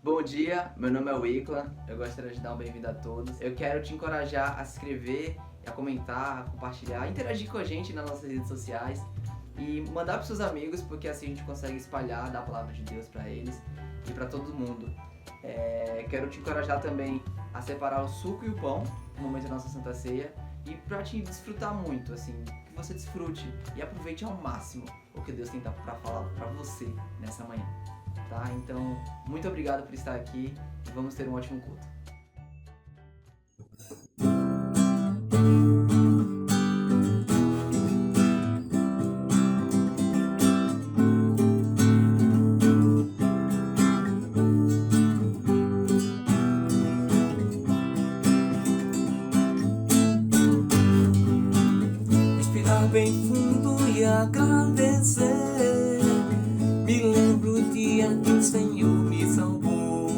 Bom dia, meu nome é Wicla, eu gostaria de dar uma bem-vinda a todos. Eu quero te encorajar a se inscrever, a comentar, a compartilhar, a interagir com a gente nas nossas redes sociais e mandar para seus amigos, porque assim a gente consegue espalhar, dar a palavra de Deus para eles e para todo mundo. Quero te encorajar também a separar o suco e o pão no momento da nossa Santa Ceia e para te desfrutar muito, assim, que você desfrute e aproveite ao máximo o que Deus tem para falar para você nessa manhã. Tá? Então, muito obrigado por estar aqui e vamos ter um ótimo culto. Respirar bem fundo e agradecer. Me lembro o dia que o Senhor me salvou.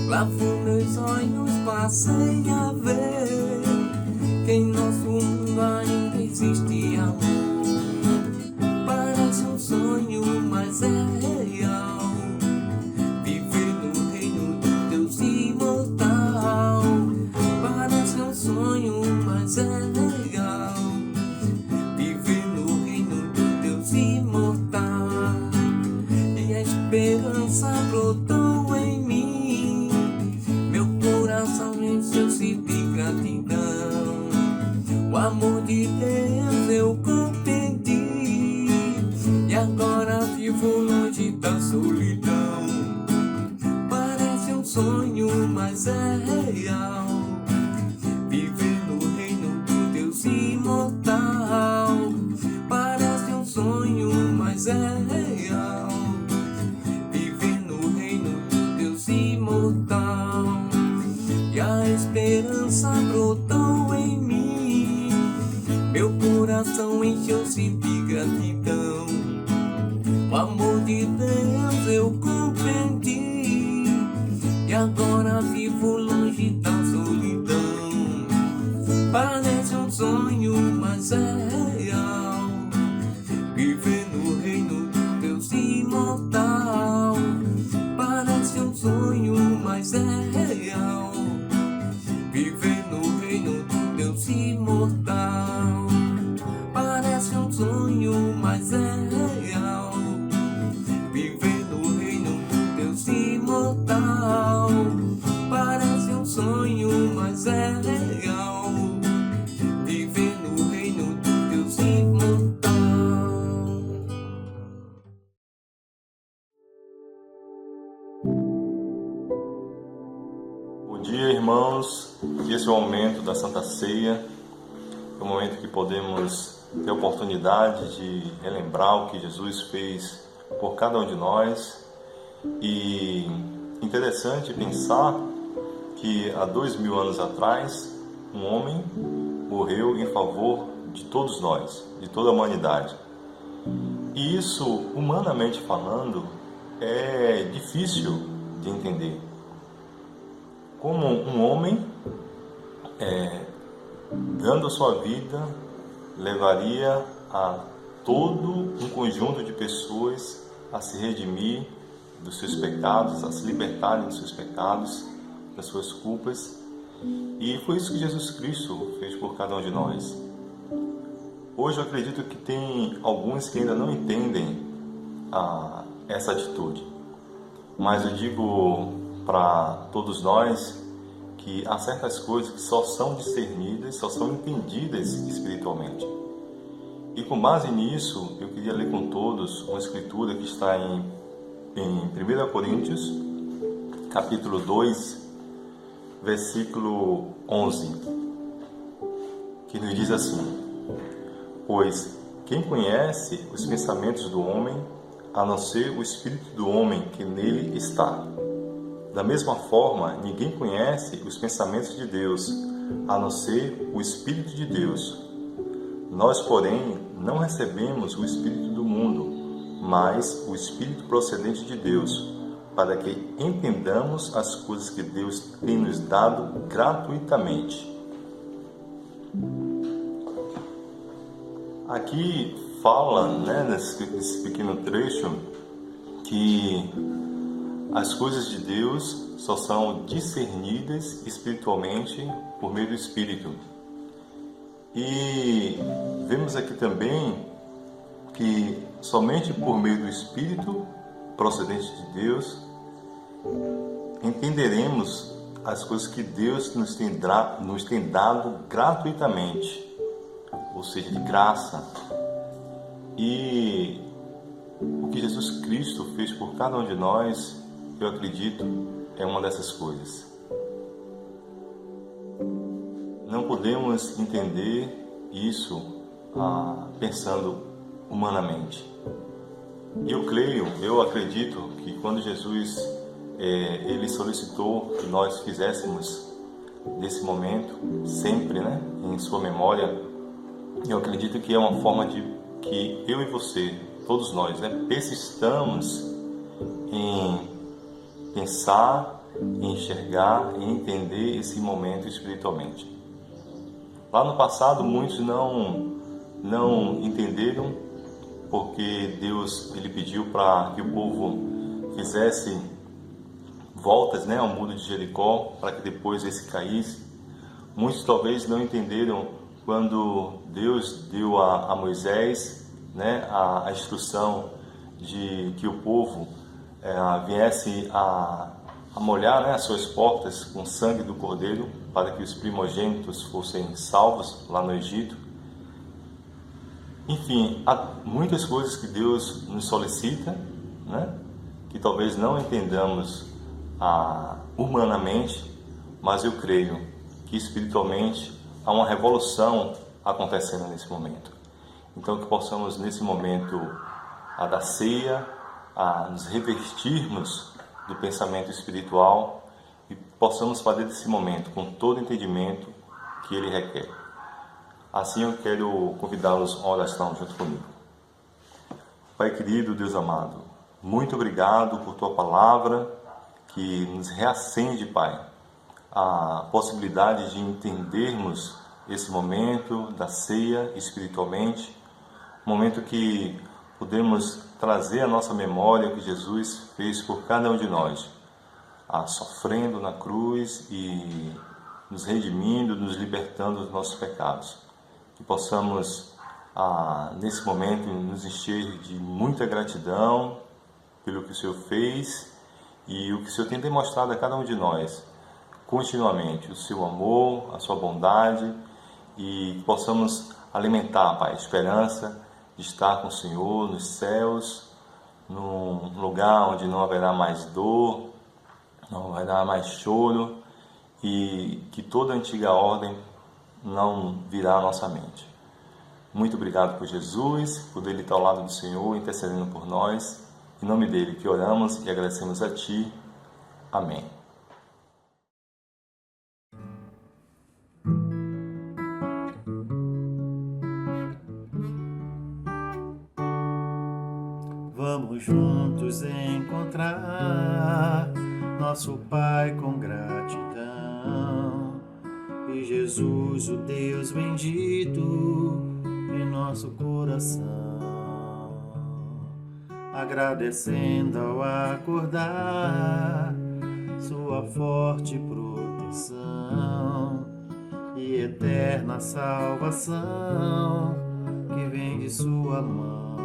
Lavou meus olhos, passei a ver que em nosso mundo ainda existe amor. Parece um sonho, mas é real. Viver no reino do Deus imortal. Parece um sonho, mas é real. Viver no reino do Deus imortal. E a esperança brotou em mim. Meu coração encheu-se de gratidão. O amor de Deus eu compreendi. E agora vivo longe da solidão. Parece um sonho, mas é real. Viver no reino do Deus imortal. Parece um sonho, mas é real. Viver no reino do Deus imortal. E a esperança brotou em mim. Meu coração encheu-se de gratidão. O amor de Deus eu compreendi. E agora vivo longe da solidão. Parece um sonho, mas é real. Viver no reino do Deus imortal. Parece um sonho, mas é real. Viver no reino do Deus imortal. Parece um sonho, mas é real. Viver no reino do Deus imortal. Parece um sonho, mas é real. Viver no reino do Deus imortal. Bom dia, irmãos. Esse é o momento da Santa Ceia. É o momento que podemos ter a oportunidade de relembrar o que Jesus fez por cada um de nós. E interessante pensar que há 2000 anos atrás, um homem morreu em favor de todos nós, de toda a humanidade. E isso, humanamente falando, é difícil de entender. Como um homem, dando a sua vida, levaria a todo um conjunto de pessoas a se redimir dos seus pecados, a se libertarem dos seus pecados, das suas culpas. E foi isso que Jesus Cristo fez por cada um de nós. Hoje eu acredito que tem alguns que ainda não entendem essa atitude. Mas eu digo para todos nós que há certas coisas que só são discernidas, só são entendidas espiritualmente. E com base nisso, eu queria ler com todos uma escritura que está em 1 Coríntios, capítulo 2, versículo 11, que nos diz assim: pois quem conhece os pensamentos do homem, a não ser o espírito do homem que nele está? Da mesma forma, ninguém conhece os pensamentos de Deus, a não ser o Espírito de Deus. Nós, porém, não recebemos o Espírito do mundo, mas o Espírito procedente de Deus, para que entendamos as coisas que Deus tem nos dado gratuitamente. Aqui fala, nesse pequeno trecho, que as coisas de Deus só são discernidas espiritualmente por meio do Espírito. E vemos aqui também que somente por meio do Espírito procedente de Deus entenderemos as coisas que Deus nos tem dado gratuitamente, ou seja, de graça. E o que Jesus Cristo fez por cada um de nós, eu acredito, é uma dessas coisas. Não podemos entender isso pensando humanamente. E eu acredito que quando Jesus ele solicitou que nós fizéssemos desse momento sempre, né, em sua memória, eu acredito que é uma forma de que eu e você, todos nós, persistamos em pensar, em enxergar, em entender esse momento espiritualmente. Lá no passado, muitos não entenderam, porque Deus ele pediu para que o povo fizesse voltas, ao muro de Jericó, para que depois esse caísse. Muitos talvez não entenderam quando Deus deu a Moisés, a instrução de que o povo viesse a molhar, as suas portas com o sangue do cordeiro, para que os primogênitos fossem salvos lá no Egito. Enfim, há muitas coisas que Deus nos solicita, que talvez não entendamos humanamente, mas eu creio que espiritualmente há uma revolução acontecendo nesse momento. Então, que possamos nesse momento da ceia, nos revestirmos do pensamento espiritual e possamos fazer desse momento com todo o entendimento que ele requer. Assim eu quero convidá-los a oração junto comigo. Pai querido, Deus amado, muito obrigado por tua palavra que nos reacende, Pai, a possibilidade de entendermos esse momento da ceia espiritualmente, um momento que podemos trazer à nossa memória o que Jesus fez por cada um de nós, sofrendo na cruz e nos redimindo, nos libertando dos nossos pecados. Que possamos, nesse momento, nos encher de muita gratidão pelo que o Senhor fez e o que o Senhor tem demonstrado a cada um de nós, continuamente, o seu amor, a sua bondade, e que possamos alimentar, Pai, a esperança de estar com o Senhor nos céus, num lugar onde não haverá mais dor, não haverá mais choro, e que toda a antiga ordem não virá à nossa mente. Muito obrigado por Jesus, por Ele estar ao lado do Senhor, intercedendo por nós. Em nome dele que oramos e agradecemos a Ti. Amém. Vamos juntos encontrar nosso Pai com gratidão e Jesus, o Deus bendito, em nosso coração. Agradecendo ao acordar sua forte proteção e eterna salvação que vem de sua mão.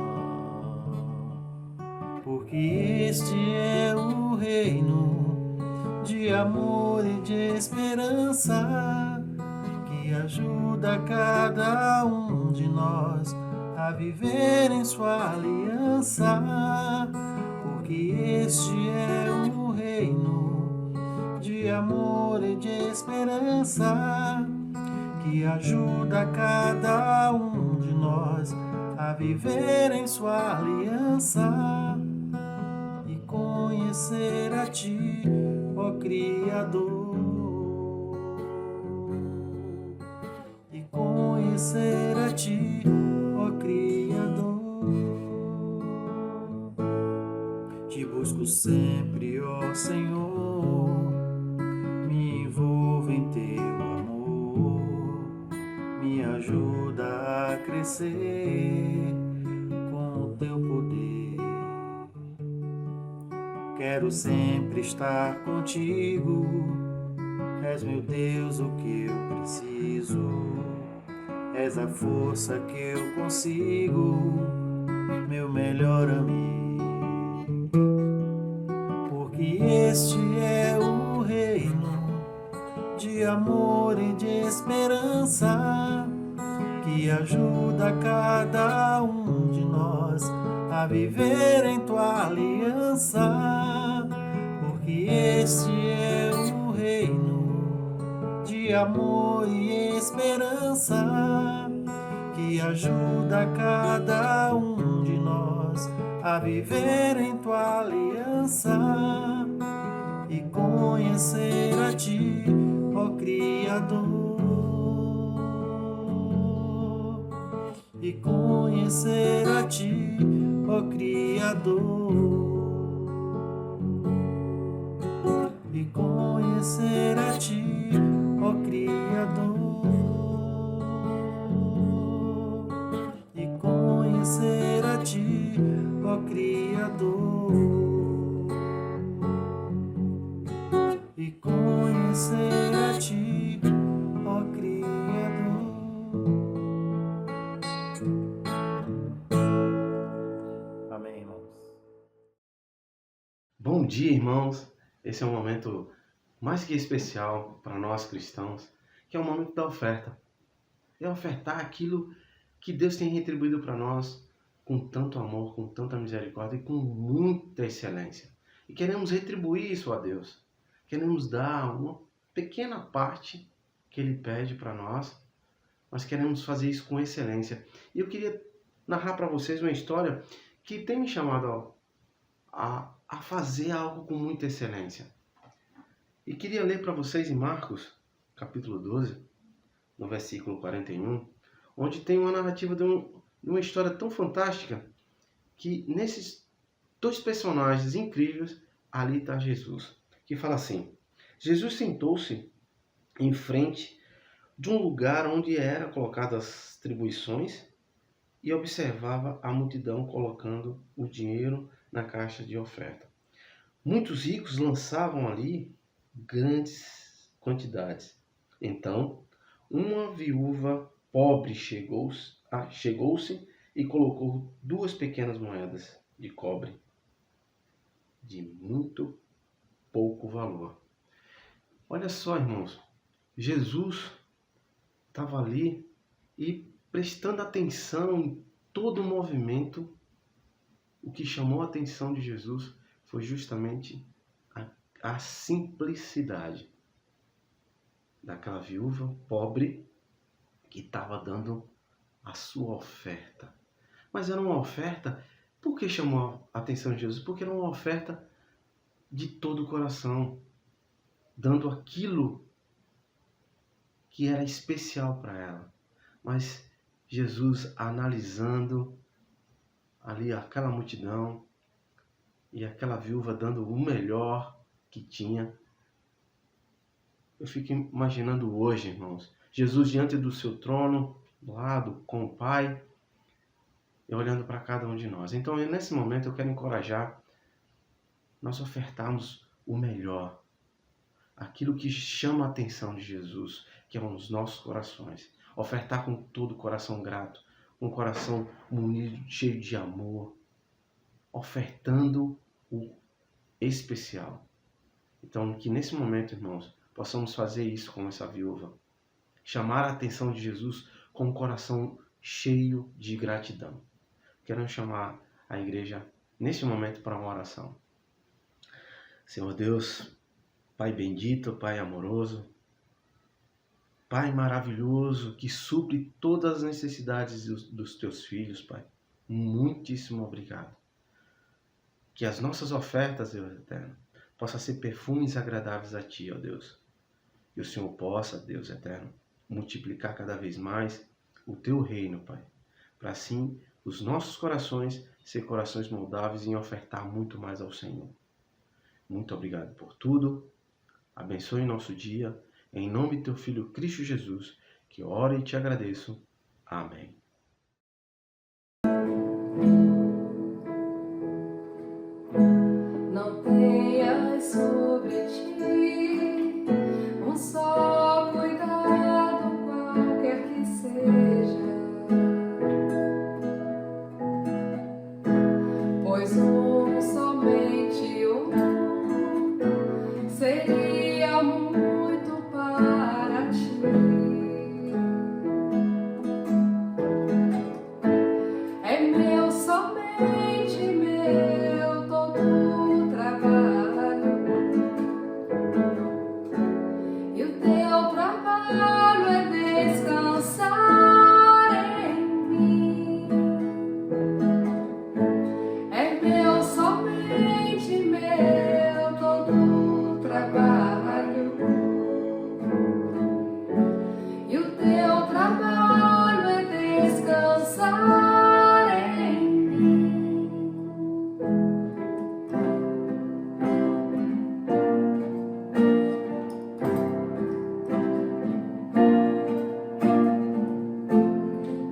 Porque este é o reino de amor e de esperança que ajuda cada um de nós a viver em sua aliança, porque este é o reino de amor e de esperança que ajuda cada um de nós a viver em sua aliança e conhecer a Ti, ó Criador, e conhecer a Ti, Criador. Te busco sempre, ó Senhor, me envolvo em Teu amor, me ajuda a crescer com o Teu poder. Quero quero sempre estar contigo. És meu Deus, o que eu preciso. És a força que eu consigo, meu melhor amigo. Porque este é o reino de amor e de esperança, que ajuda cada um de nós a viver em tua aliança. Porque este é o reino de amor e esperança, que ajuda cada um de nós a viver em tua aliança e conhecer a ti, ó Criador. E conhecer a ti, ó Criador. E conhecer a ti, ó Criador. E conhecer a ti, ó Criador. E conhecer a ti, ó Criador. Amém, irmãos. Bom dia, irmãos. Esse é um momento mais que especial para nós cristãos, que é o momento da oferta. É ofertar aquilo que Deus tem retribuído para nós com tanto amor, com tanta misericórdia e com muita excelência. E queremos retribuir isso a Deus. Queremos dar uma pequena parte que Ele pede para nós, mas queremos fazer isso com excelência. E eu queria narrar para vocês uma história que tem me chamado a fazer algo com muita excelência. E queria ler para vocês em Marcos, capítulo 12, no versículo 41, onde tem uma narrativa de uma história tão fantástica que nesses dois personagens incríveis, ali está Jesus, que fala assim: Jesus sentou-se em frente de um lugar onde eram colocadas as tribuições e observava a multidão colocando o dinheiro na caixa de oferta. Muitos ricos lançavam ali grandes quantidades. Então, uma viúva pobre chegou-se e colocou 2 pequenas moedas de cobre de muito pouco valor. Olha só, irmãos, Jesus estava ali e prestando atenção em todo o movimento. O que chamou a atenção de Jesus foi justamente a simplicidade daquela viúva pobre que estava dando a sua oferta. Mas era uma oferta, por que chamou a atenção de Jesus? Porque era uma oferta de todo o coração, dando aquilo que era especial para ela. Mas Jesus analisando ali aquela multidão e aquela viúva dando o melhor que tinha. Eu fico imaginando hoje, irmãos, Jesus diante do seu trono, do lado com o Pai, e olhando para cada um de nós. Então, nesse momento, eu quero encorajar nós ofertarmos o melhor, aquilo que chama a atenção de Jesus, que é os nossos corações. Ofertar com todo o coração grato, um coração munido, cheio de amor, ofertando o especial. Então, que nesse momento, irmãos, possamos fazer isso com essa viúva. Chamar a atenção de Jesus com um coração cheio de gratidão. Quero chamar a igreja nesse momento para uma oração. Senhor Deus, Pai bendito, Pai amoroso, Pai maravilhoso, que supre todas as necessidades dos teus filhos, Pai. Muitíssimo obrigado. Que as nossas ofertas, Deus eterno, possam ser perfumes agradáveis a Ti, ó Deus. Que o Senhor possa, Deus eterno, multiplicar cada vez mais o Teu reino, Pai. Para assim os nossos corações ser corações moldáveis em ofertar muito mais ao Senhor. Muito obrigado por tudo. Abençoe nosso dia. Em nome de Teu Filho Cristo Jesus, que oro e te agradeço. Amém. Não tenho muito para ti. É meu, somente meu, todo o trabalho. E o teu trabalho é descansar em mim. É meu, somente meu, todo o trabalho. E o teu trabalho é descansar em mim.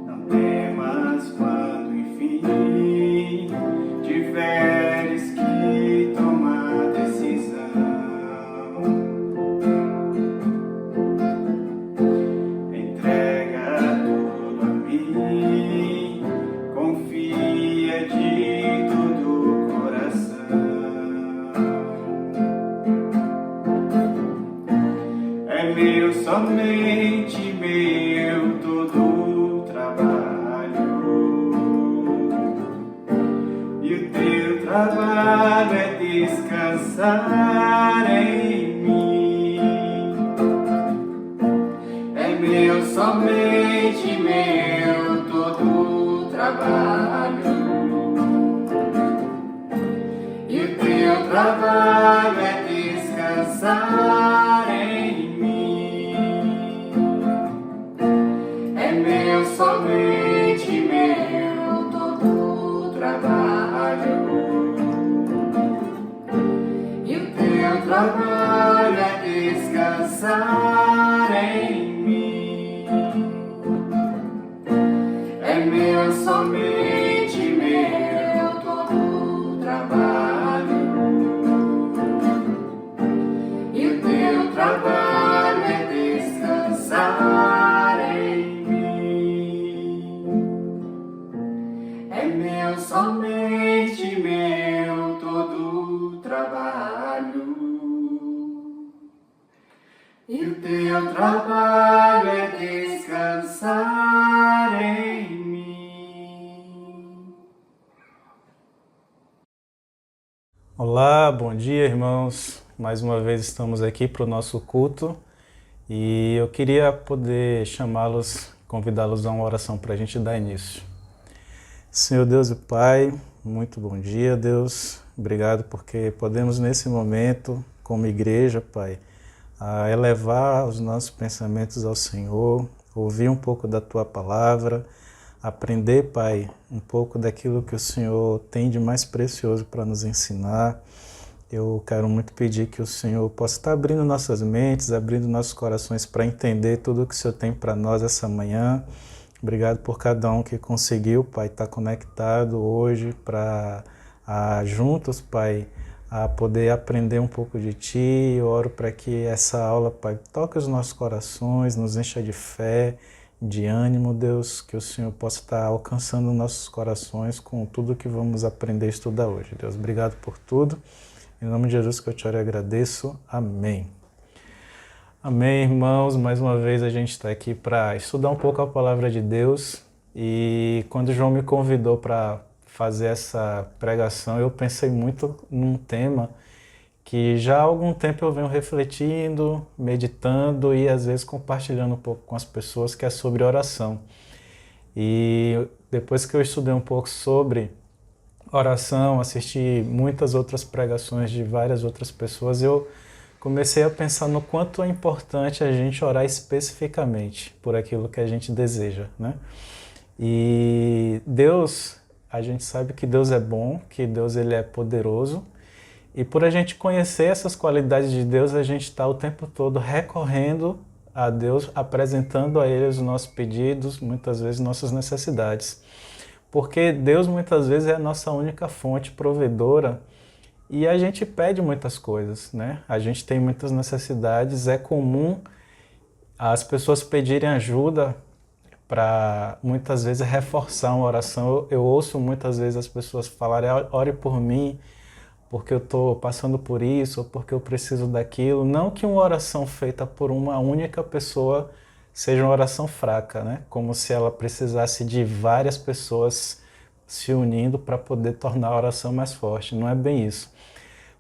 Não temas quando enfim tiveres que tomar decisão. Entrega tudo a mim, confia de todo o coração. É meu, somente meu, todo o trabalho. E o teu trabalho é descansar em mim. É meu, somente meu, todo o trabalho. E o teu trabalho é descansar em mim. É meu, somente meu, todo o trabalho. E o teu trabalho é descansar em mim. É meu, somente meu, todo o trabalho. E o teu trabalho é descansar em mim. É meu, somente meu, todo o trabalho. E o teu trabalho é descansar em mim. Olá, bom dia, irmãos. Mais uma vez estamos aqui para o nosso culto e eu queria poder chamá-los, convidá-los a uma oração para a gente dar início. Senhor Deus e Pai, muito bom dia, Deus. Obrigado porque podemos nesse momento, como igreja, Pai, a elevar os nossos pensamentos ao Senhor, ouvir um pouco da Tua Palavra, aprender, Pai, um pouco daquilo que o Senhor tem de mais precioso para nos ensinar. Eu quero muito pedir que o Senhor possa estar abrindo nossas mentes, abrindo nossos corações para entender tudo o que o Senhor tem para nós essa manhã. Obrigado por cada um que conseguiu, Pai, estar conectado hoje para juntos, Pai, a poder aprender um pouco de Ti. Eu oro para que essa aula, Pai, toque os nossos corações, nos encha de fé, de ânimo, Deus, que o Senhor possa estar alcançando nossos corações com tudo que vamos aprender e estudar hoje. Deus, obrigado por tudo. Em nome de Jesus que eu te oro e agradeço. Amém. Amém, irmãos. Mais uma vez a gente está aqui para estudar um pouco a Palavra de Deus. E quando o João me convidou para fazer essa pregação, eu pensei muito num tema que já há algum tempo eu venho refletindo, meditando e às vezes compartilhando um pouco com as pessoas, que é sobre oração. E depois que eu estudei um pouco sobre oração, assisti muitas outras pregações de várias outras pessoas, eu comecei a pensar no quanto é importante a gente orar especificamente por aquilo que a gente deseja, né? E Deus, a gente sabe que Deus é bom, que Deus ele é poderoso, e por a gente conhecer essas qualidades de Deus, a gente está o tempo todo recorrendo a Deus, apresentando a Ele os nossos pedidos, muitas vezes nossas necessidades. Porque Deus muitas vezes é a nossa única fonte provedora e a gente pede muitas coisas, né? A gente tem muitas necessidades, é comum as pessoas pedirem ajuda para muitas vezes reforçar uma oração. Eu ouço muitas vezes as pessoas falarem, ore por mim, porque eu estou passando por isso, ou porque eu preciso daquilo. Não que uma oração feita por uma única pessoa seja uma oração fraca, né? Como se ela precisasse de várias pessoas se unindo para poder tornar a oração mais forte. Não é bem isso.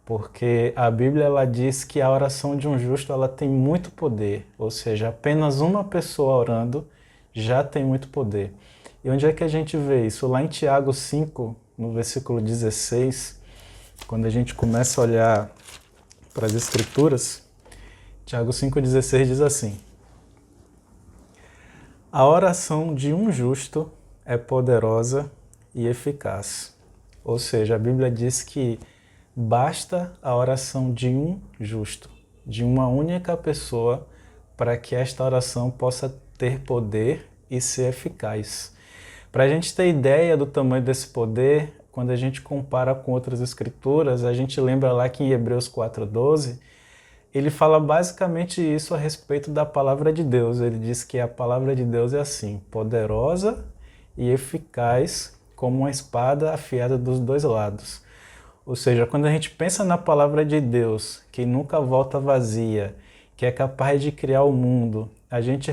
Porque a Bíblia ela diz que a oração de um justo ela tem muito poder, ou seja, apenas uma pessoa orando já tem muito poder. E onde é que a gente vê isso? Lá em Tiago 5, no versículo 16, quando a gente começa a olhar para as Escrituras, Tiago 5,16 diz assim: a oração de um justo é poderosa e eficaz. Ou seja, a Bíblia diz que basta a oração de um justo, de uma única pessoa, para que esta oração possa ter poder e ser eficaz. Para a gente ter ideia do tamanho desse poder, quando a gente compara com outras escrituras, a gente lembra lá que em Hebreus 4,12, ele fala basicamente isso a respeito da palavra de Deus. Ele diz que a palavra de Deus é assim, poderosa e eficaz como uma espada afiada dos dois lados. Ou seja, quando a gente pensa na palavra de Deus, que nunca volta vazia, que é capaz de criar o mundo, a gente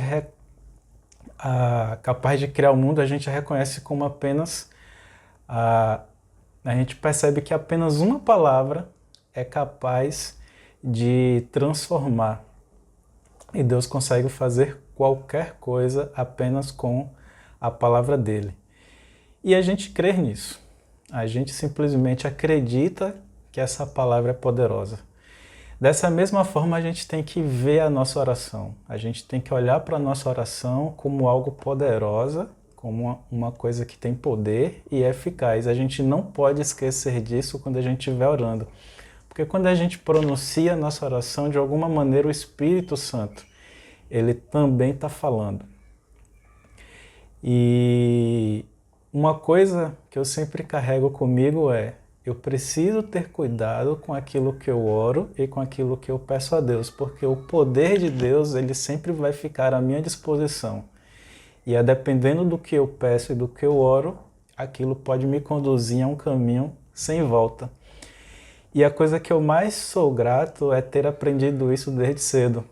reconhece como apenas a gente percebe que apenas uma palavra é capaz de transformar. E Deus consegue fazer qualquer coisa apenas com a palavra dele. E a gente crê nisso. A gente simplesmente acredita que essa palavra é poderosa. Dessa mesma forma, a gente tem que ver a nossa oração. A gente tem que olhar para a nossa oração como algo poderosa, como uma coisa que tem poder e é eficaz. A gente não pode esquecer disso quando a gente estiver orando. Porque quando a gente pronuncia a nossa oração, de alguma maneira o Espírito Santo, ele também está falando. E uma coisa que eu sempre carrego comigo é: eu preciso ter cuidado com aquilo que eu oro e com aquilo que eu peço a Deus, porque o poder de Deus ele sempre vai ficar à minha disposição. E é dependendo do que eu peço e do que eu oro, aquilo pode me conduzir a um caminho sem volta. E a coisa que eu mais sou grato é ter aprendido isso desde cedo.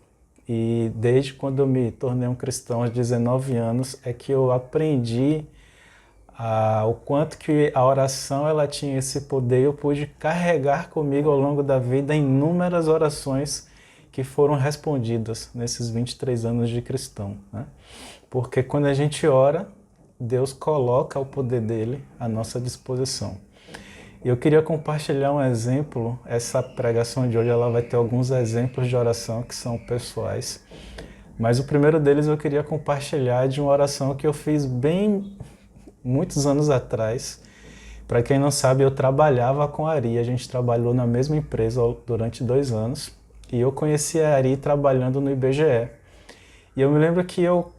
E desde quando eu me tornei um cristão aos 19 anos, é que eu aprendi o quanto que a oração ela tinha esse poder. Eu pude carregar comigo ao longo da vida inúmeras orações que foram respondidas nesses 23 anos de cristão, né? Porque quando a gente ora, Deus coloca o poder dele à nossa disposição. E eu queria compartilhar um exemplo. Essa pregação de hoje ela vai ter alguns exemplos de oração que são pessoais. Mas o primeiro deles eu queria compartilhar de uma oração que eu fiz muitos anos atrás. Para quem não sabe, eu trabalhava com a Ari. A gente trabalhou na mesma empresa durante 2 anos. E eu conheci a Ari trabalhando no IBGE. E eu me lembro que eu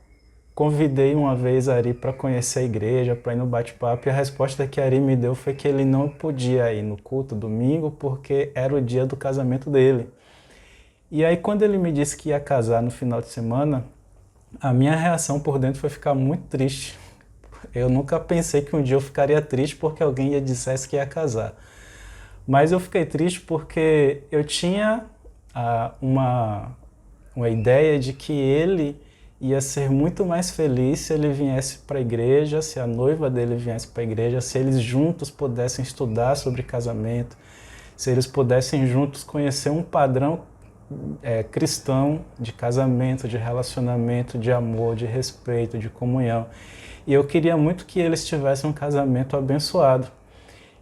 convidei uma vez a Ari para conhecer a igreja, para ir no bate-papo, e a resposta que a Ari me deu foi que ele não podia ir no culto domingo porque era o dia do casamento dele. E aí quando ele me disse que ia casar no final de semana, a minha reação por dentro foi ficar muito triste. Eu nunca pensei que um dia eu ficaria triste porque alguém ia dissesse que ia casar. Mas eu fiquei triste porque eu tinha uma ideia de que ele ia ser muito mais feliz se ele viesse para a igreja, se a noiva dele viesse para a igreja, se eles juntos pudessem estudar sobre casamento, se eles pudessem juntos conhecer um padrão cristão de casamento, de relacionamento, de amor, de respeito, de comunhão. E eu queria muito que eles tivessem um casamento abençoado.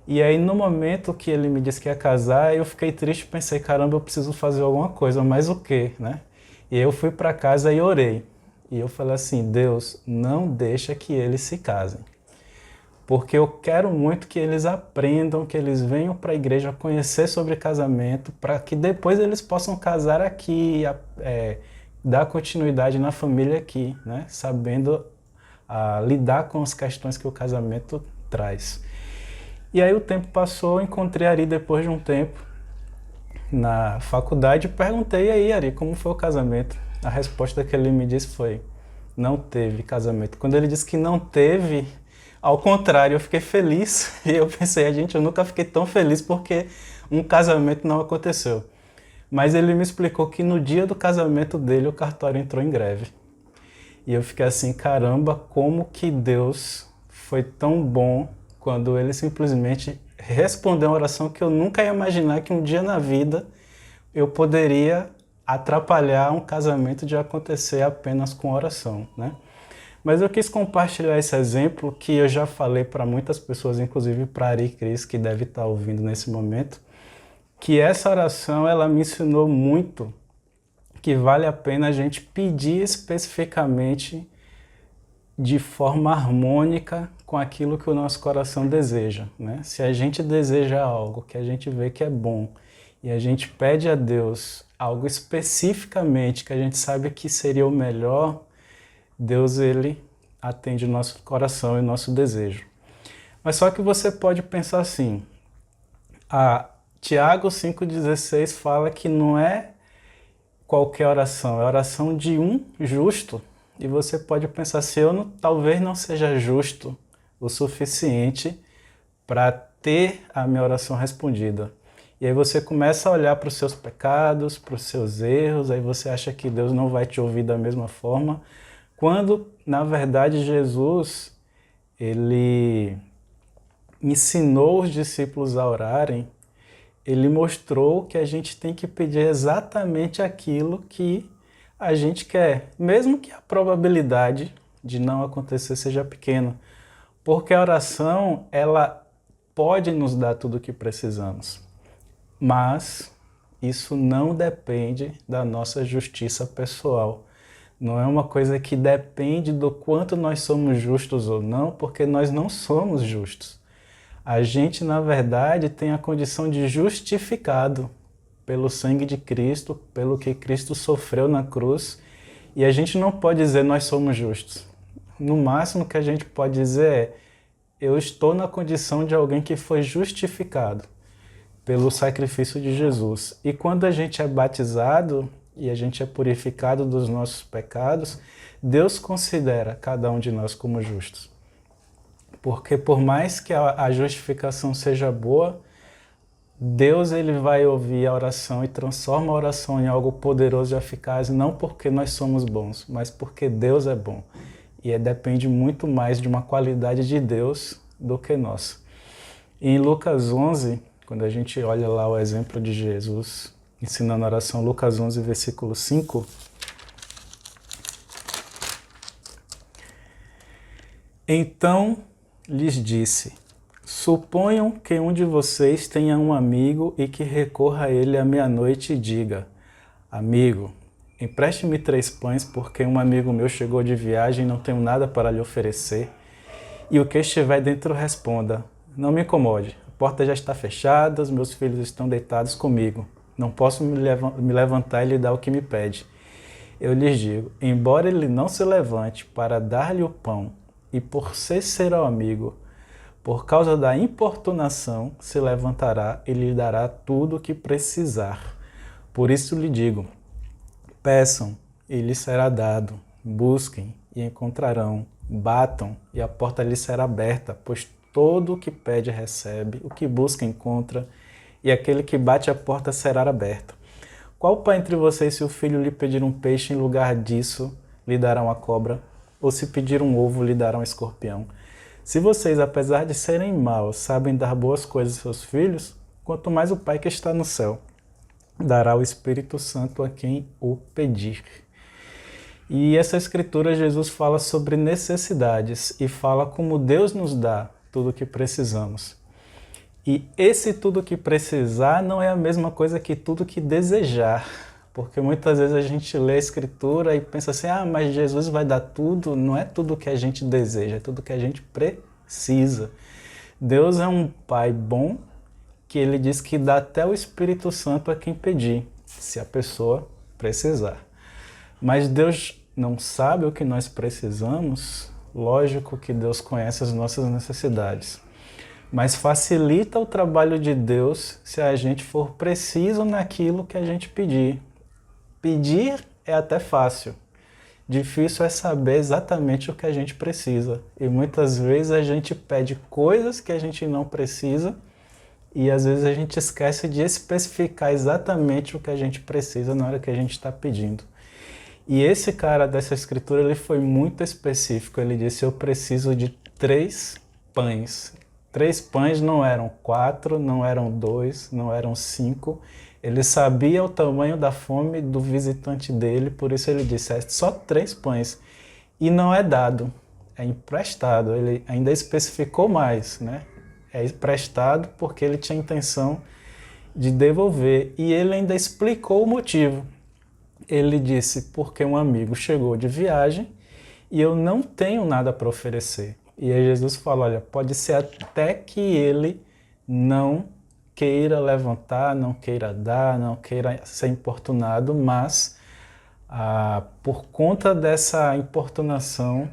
E aí no momento que ele me disse que ia casar, eu fiquei triste, pensei, caramba, eu preciso fazer alguma coisa, mas o quê, né? E eu fui para casa e orei. E eu falei assim, Deus, não deixa que eles se casem. Porque eu quero muito que eles aprendam, que eles venham para a igreja conhecer sobre casamento, para que depois eles possam casar aqui, dar continuidade na família aqui, né? Sabendo lidar com as questões que o casamento traz. E aí o tempo passou, encontrei a Ari depois de um tempo na faculdade e perguntei, e aí Ari, como foi o casamento? A resposta que ele me disse foi, não teve casamento. Quando ele disse que não teve, ao contrário, eu fiquei feliz. E eu pensei, gente, eu nunca fiquei tão feliz porque um casamento não aconteceu. Mas ele me explicou que no dia do casamento dele o cartório entrou em greve. E eu fiquei assim, caramba, como que Deus foi tão bom quando ele simplesmente respondeu uma oração que eu nunca ia imaginar que um dia na vida eu poderia atrapalhar um casamento de acontecer apenas com oração, né? Mas eu quis compartilhar esse exemplo que eu já falei para muitas pessoas, inclusive para Ari Cris, que deve estar ouvindo nesse momento, que essa oração ela me ensinou muito que vale a pena a gente pedir especificamente de forma harmônica com aquilo que o nosso coração deseja, né? Se a gente deseja algo que a gente vê que é bom e a gente pede a Deus algo especificamente que a gente sabe que seria o melhor, Deus ele atende o nosso coração e o nosso desejo. Mas só que você pode pensar assim, Tiago 5,16 fala que não é qualquer oração, é a oração de um justo. E você pode pensar assim, talvez não seja justo o suficiente para ter a minha oração respondida. E aí você começa a olhar para os seus pecados, para os seus erros, aí você acha que Deus não vai te ouvir da mesma forma, quando, na verdade, Jesus, ele ensinou os discípulos a orarem, ele mostrou que a gente tem que pedir exatamente aquilo que a gente quer, mesmo que a probabilidade de não acontecer seja pequena, porque a oração, ela pode nos dar tudo o que precisamos, mas isso não depende da nossa justiça pessoal. Não é uma coisa que depende do quanto nós somos justos ou não, porque nós não somos justos. A gente, na verdade, tem a condição de justificado pelo sangue de Cristo, pelo que Cristo sofreu na cruz, e a gente não pode dizer nós somos justos. No máximo que a gente pode dizer é eu estou na condição de alguém que foi justificado pelo sacrifício de Jesus. E quando a gente é batizado e a gente é purificado dos nossos pecados, Deus considera cada um de nós como justos. Porque por mais que a justificação seja boa, Deus ele vai ouvir a oração e transforma a oração em algo poderoso e eficaz, não porque nós somos bons, mas porque Deus é bom. E depende muito mais de uma qualidade de Deus do que nossa. E em Lucas 11, quando a gente olha lá o exemplo de Jesus ensinando a oração, Lucas 11, versículo 5, então lhes disse, suponham que um de vocês tenha um amigo e que recorra a ele à meia-noite e diga, amigo, empreste-me 3 pães porque um amigo meu chegou de viagem e não tenho nada para lhe oferecer. E o que estiver dentro responda, não me incomode, a porta já está fechada, os meus filhos estão deitados comigo, não posso me levantar e lhe dar o que me pede. Eu lhes digo, embora ele não se levante para dar-lhe o pão, e por ser seu amigo, por causa da importunação, se levantará e lhe dará tudo o que precisar. Por isso lhe digo, peçam e lhes será dado, busquem e encontrarão, batam e a porta lhes será aberta, pois todo o que pede recebe, o que busca encontra, e aquele que bate a porta será aberta. Qual pai entre vocês, se o filho lhe pedir um peixe, em lugar disso lhe dará uma cobra? Ou se pedir um ovo, lhe dará um escorpião? Se vocês, apesar de serem maus, sabem dar boas coisas aos seus filhos, quanto mais o Pai que está no céu dará o Espírito Santo a quem o pedir. E essa escritura, Jesus fala sobre necessidades e fala como Deus nos dá tudo o que precisamos. E esse tudo que precisar não é a mesma coisa que tudo que desejar. Porque muitas vezes a gente lê a Escritura e pensa assim, mas Jesus vai dar tudo, não é tudo que a gente deseja, é tudo que a gente precisa. Deus é um Pai bom, que Ele diz que dá até o Espírito Santo a quem pedir, se a pessoa precisar. Mas Deus não sabe o que nós precisamos, lógico que Deus conhece as nossas necessidades. Mas facilita o trabalho de Deus se a gente for preciso naquilo que a gente pedir. Pedir é até fácil, difícil é saber exatamente o que a gente precisa. E muitas vezes a gente pede coisas que a gente não precisa e às vezes a gente esquece de especificar exatamente o que a gente precisa na hora que a gente está pedindo. E esse cara dessa escritura, ele foi muito específico. Ele disse: eu preciso de 3 pães. 3 pães, não eram 4, não eram 2, não eram 5. Ele sabia o tamanho da fome do visitante dele, por isso ele disse: é só 3 pães. E não é dado, é emprestado. Ele ainda especificou mais, né? É emprestado porque ele tinha intenção de devolver. E ele ainda explicou o motivo. Ele disse: porque um amigo chegou de viagem e eu não tenho nada para oferecer. E aí Jesus fala: olha, pode ser até que ele não queira levantar, não queira dar, não queira ser importunado, mas por conta dessa importunação,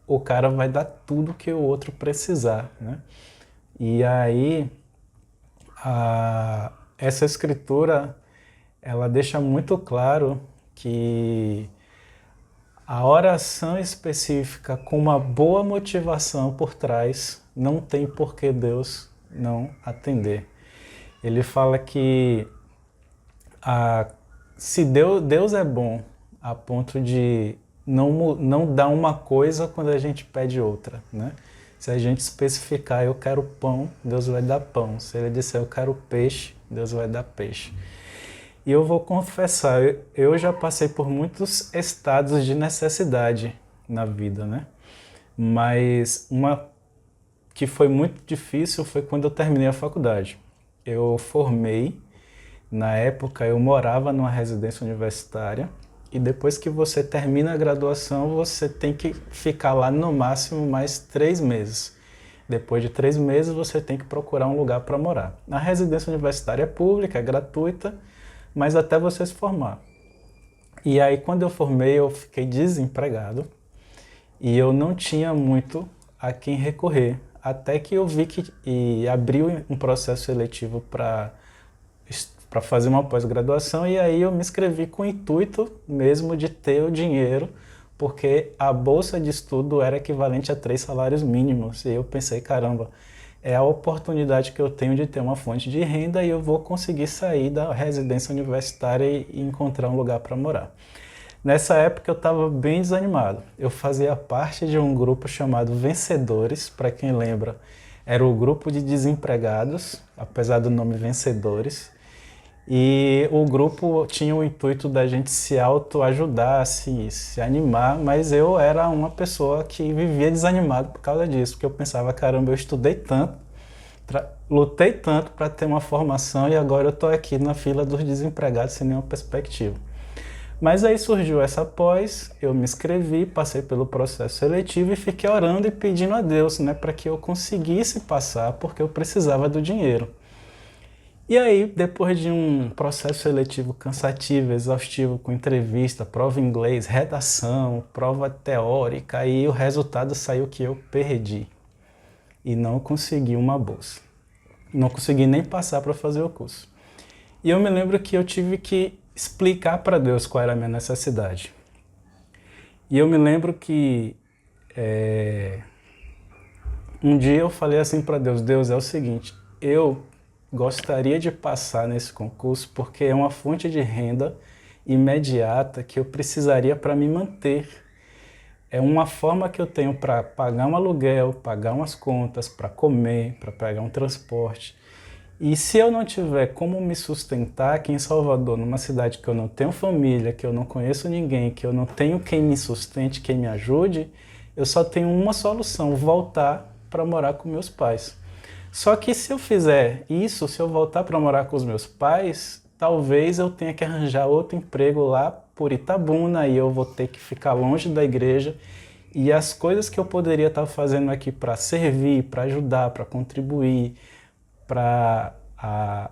o cara vai dar tudo que o outro precisar, né? E aí, essa escritura, ela deixa muito claro que a oração específica com uma boa motivação por trás não tem por que Deus não atender. Ele fala que se Deus é bom a ponto de não dar uma coisa quando a gente pede outra, né? Se a gente especificar: eu quero pão, Deus vai dar pão. Se ele disser: eu quero peixe, Deus vai dar peixe. E eu vou confessar, eu já passei por muitos estados de necessidade na vida, né? Mas uma que foi muito difícil foi quando eu terminei a faculdade. Eu formei, na época eu morava numa residência universitária, e depois que você termina a graduação, você tem que ficar lá no máximo mais 3 meses. Depois de 3 meses, você tem que procurar um lugar para morar. A residência universitária é pública, é gratuita, mas até você se formar. E aí, quando eu formei, eu fiquei desempregado e eu não tinha muito a quem recorrer. Até que eu vi que abriu um processo seletivo para fazer uma pós-graduação, e aí eu me inscrevi com o intuito mesmo de ter o dinheiro, porque a bolsa de estudo era equivalente a 3 salários mínimos. E eu pensei: caramba, é a oportunidade que eu tenho de ter uma fonte de renda e eu vou conseguir sair da residência universitária e encontrar um lugar para morar. Nessa época eu estava bem desanimado. Eu fazia parte de um grupo chamado Vencedores, para quem lembra, era o grupo de desempregados, apesar do nome Vencedores. E o grupo tinha o intuito da gente se autoajudar, se animar, mas eu era uma pessoa que vivia desanimado por causa disso, porque eu pensava: caramba, eu estudei tanto, lutei tanto para ter uma formação e agora eu estou aqui na fila dos desempregados sem nenhuma perspectiva. Mas aí surgiu essa pós, eu me inscrevi, passei pelo processo seletivo e fiquei orando e pedindo a Deus, né, para que eu conseguisse passar, porque eu precisava do dinheiro. E aí, depois de um processo seletivo cansativo, exaustivo, com entrevista, prova em inglês, redação, prova teórica, aí o resultado saiu que eu perdi e não consegui uma bolsa. Não consegui nem passar para fazer o curso. E eu me lembro que eu tive que explicar para Deus qual era a minha necessidade. E eu me lembro que um dia eu falei assim para Deus: Deus, é o seguinte, eu gostaria de passar nesse concurso porque é uma fonte de renda imediata que eu precisaria para me manter. É uma forma que eu tenho para pagar um aluguel, pagar umas contas, para comer, para pegar um transporte. E se eu não tiver como me sustentar aqui em Salvador, numa cidade que eu não tenho família, que eu não conheço ninguém, que eu não tenho quem me sustente, quem me ajude, eu só tenho uma solução: voltar para morar com meus pais. Só que se eu fizer isso, se eu voltar para morar com os meus pais, talvez eu tenha que arranjar outro emprego lá por Itabuna e eu vou ter que ficar longe da igreja. E as coisas que eu poderia estar fazendo aqui para servir, para ajudar, para contribuir, para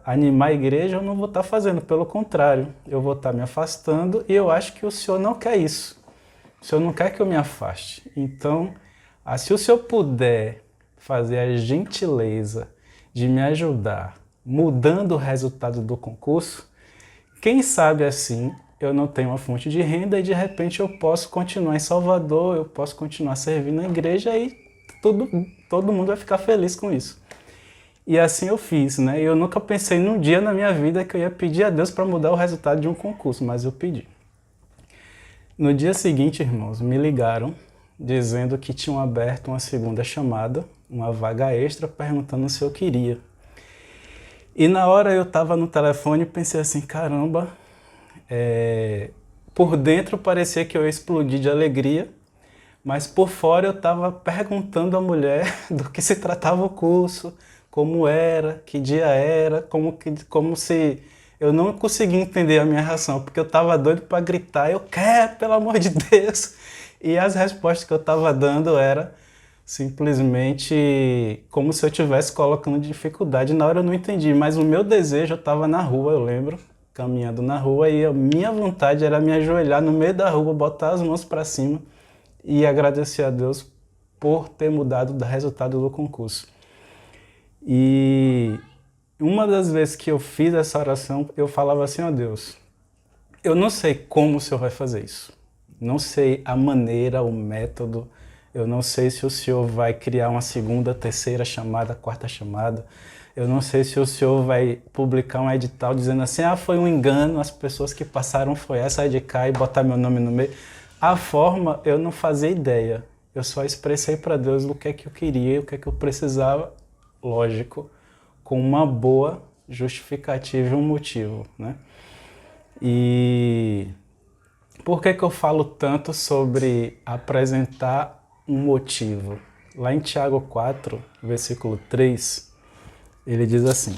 animar a igreja, eu não vou estar fazendo. Pelo contrário, eu vou estar me afastando e eu acho que o Senhor não quer isso. O Senhor não quer que eu me afaste. Então, se o Senhor puder fazer a gentileza de me ajudar mudando o resultado do concurso, quem sabe assim eu não tenho uma fonte de renda e de repente eu posso continuar em Salvador, eu posso continuar servindo na igreja e todo mundo vai ficar feliz com isso. E assim eu fiz, né? Eu nunca pensei num dia na minha vida que eu ia pedir a Deus para mudar o resultado de um concurso, mas eu pedi. No dia seguinte, irmãos, me ligaram dizendo que tinham aberto uma segunda chamada, uma vaga extra, perguntando se eu queria. E na hora eu estava no telefone e pensei assim, caramba, por dentro parecia que eu ia explodir de alegria, mas por fora eu estava perguntando à mulher do que se tratava o curso, como era, que dia era, como se eu não conseguia entender a minha reação, porque eu estava doido para gritar, eu quero, pelo amor de Deus. E as respostas que eu estava dando era simplesmente como se eu estivesse colocando dificuldade. Na hora eu não entendi, mas o meu desejo, eu estava na rua, eu lembro, caminhando na rua, e a minha vontade era me ajoelhar no meio da rua, botar as mãos para cima e agradecer a Deus por ter mudado o resultado do concurso. E uma das vezes que eu fiz essa oração, eu falava assim, ó Deus, eu não sei como o Senhor vai fazer isso. Não sei a maneira, o método. Eu não sei se o Senhor vai criar uma segunda, terceira chamada, quarta chamada. Eu não sei se o Senhor vai publicar um edital dizendo assim, foi um engano, as pessoas que passaram foi essa de cá e botar meu nome no meio. A forma, eu não fazia ideia. Eu só expressei para Deus o que é que eu queria, o que é que eu precisava, lógico, com uma boa justificativa e um motivo, né? E por que eu falo tanto sobre apresentar um motivo? Lá em Tiago 4, versículo 3, ele diz assim: